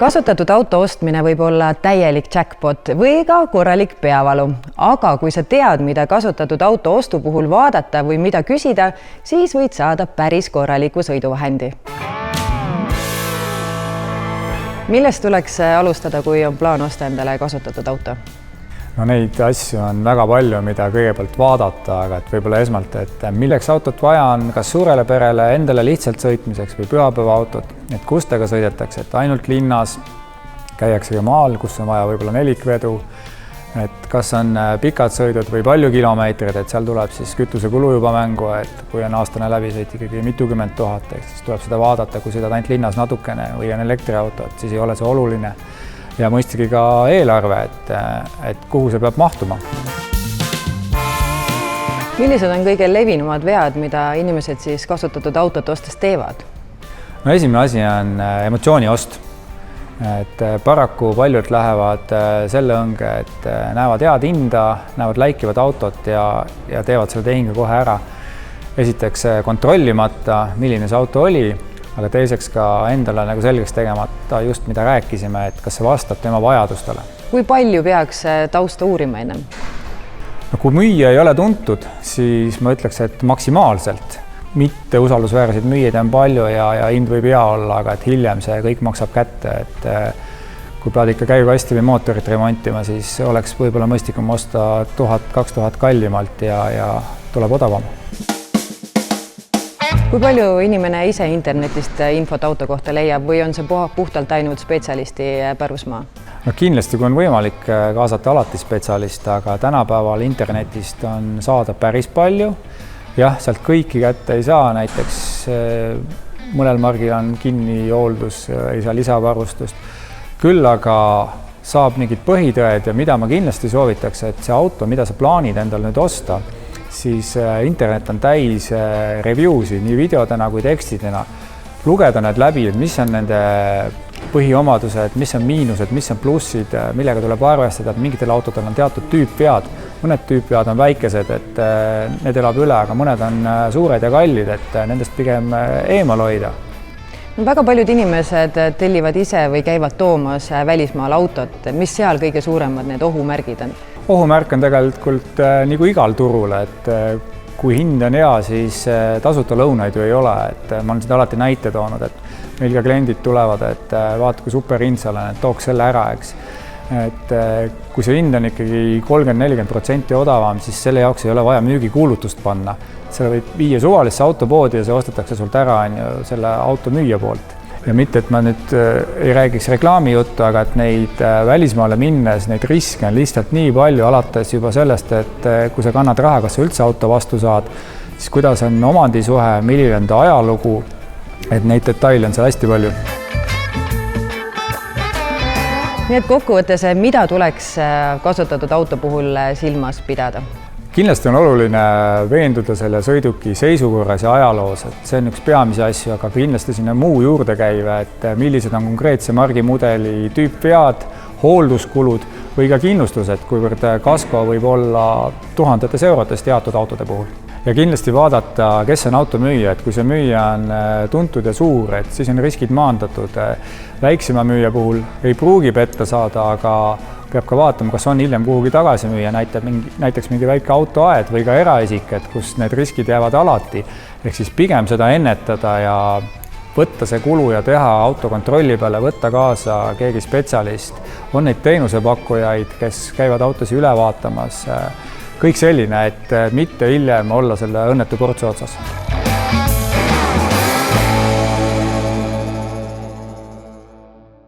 Kasutatud auto ostmine võib olla täielik jackpot või ka korralik peavalu. Aga kui sa tead, mida kasutatud auto ostu puhul vaadata või mida küsida, siis võid saada päris korraliku sõiduvahendi. Millest tuleks alustada, kui on plaan osta endale kasutatud auto? No neid asju on väga palju, mida kõigepealt vaadata, aga võib-olla esmalt, et milleks autot vaja on, kas suurele perele endale lihtsalt sõitmiseks või pühapäevaautot, et kus temaga sõidetakse, et ainult linnas, käiakse ka maal, kus on vaja võib-olla nelikvedu, et kas on pikad sõidud või palju kilomeetreid, et seal tuleb siis kütusekulu juba mängu, et kui on aastane läbisõit ikkagi mitukümmend tuhat, siis tuleb seda vaadata, kui sõidad ainult linnas natukene või on elektriauto, et siis ei ole see oluline. Ja mõistagi ka eelarve, et kuhu see peab mahtuma. Millised on kõige levinumad vead, mida inimesed siis kasutatud autot ostes teevad? No esimene asi on emotsiooniost. Et paraku paljud lähevad selle õnge, et näevad head hinda, näevad läikivad autot ja teevad selle tehingu kohe ära. Esiteks kontrollimata, milline see auto oli, aga teiseks ka endale nagu selgeks tegemata just mida rääkisime, et kas see vastab tema vajadustele. Kui palju peaks tausta uurima ennem? No, kui müüja ei ole tuntud, siis ma ütleks, et maksimaalselt. Mitte usaldusväärseid müüjaid on palju ja hind võib hea olla, aga et hiljem see kõik maksab kätte. Et kui pead ikka käigukasti või mootorit remontima, siis oleks võib-olla mõistlikum osta 1000-2000 kallimalt ja tuleb odavam. Kui palju inimene ise internetist infot auto kohta leiab või on see puhtalt ainult spetsialisti pärusmaa? No kindlasti, kui on võimalik kaasata alati spetsialiste, aga tänapäeval internetist on saada päris palju. Jah, sealt kõiki kätte ei saa, näiteks mõnel margil on kinni hooldus, ei saa lisavarustust. Küll aga saab mingid põhitõed ja mida ma kindlasti soovitaks, et see auto, mida sa plaanid endal nüüd osta, siis internet on täis review'si nii videodena kui tekstidena. Lugeda need läbi, et mis on nende põhiomadused, mis on miinused, mis on plussid, millega tuleb arvestada, et mingitel autodel on teatud tüüpvead. Mõned tüüpvead on väikesed, et need elab üle, aga mõned on suured ja kallid, et nendest pigem eemal hoida. Väga paljud inimesed tellivad ise või käivad toomas välismaal autot. Mis seal kõige suuremad need ohumärgid on? Ohumärk on tegelikult nagu igal turul, et kui hind on hea, siis tasuta lõunaid ju ei ole. Et ma olen seda alati näite toonud, et meil ka kliendid tulevad, et vaata, kui super hind seal on, et tooks selle ära, eks. Et kui see hind on ikkagi 30-40% odavam, siis selle jaoks ei ole vaja müügikuulutust panna. Selle võib viia suvalisse autopoodi ja see ostetakse sult ära selle auto müüja poolt. Ja mitte, et ma nüüd ei räägiks reklaami juttu, aga et neid välismaale minnes, neid riske on lihtsalt nii palju, alates juba sellest, et kui sa kannad raha, kas sa üldse auto vastu saad, siis kuidas on omandisuhe, milline on ta ajalugu, et neid detaile on seal hästi palju. Nii et kokkuvõttes, mida tuleks kasutatud auto puhul silmas pidada? Kindlasti on oluline veenduda selle sõiduki seisukorras ja ajaloos, et see on üks peamisi asju, aga kindlasti sinna muu juurde käive, et millised on konkreetse margimudeli tüüpvead, hoolduskulud või ka kindlustused, kuivõrd kasko võib olla tuhandetes eurodes teatud autode puhul. Ja kindlasti vaadata, kes on auto müüja, et kui see müüja on tuntud ja suur, et siis on riskid maandatud. Väiksema müüja puhul ei pruugi petta saada, aga peab ka vaatama, kas on hiljem kuhugi tagasi müüa, näiteks mingi väike autoaed või ka eraisik, et kus need riskid jäävad alati. Ehk siis pigem seda ennetada ja võtta see kulu ja teha autokontrolli peale, võtta kaasa keegi spetsialist. On neid teenusepakkujaid, kes käivad autosi üle vaatamas. Kõik selline, et mitte hiljem olla selle õnnetu portsu otsas.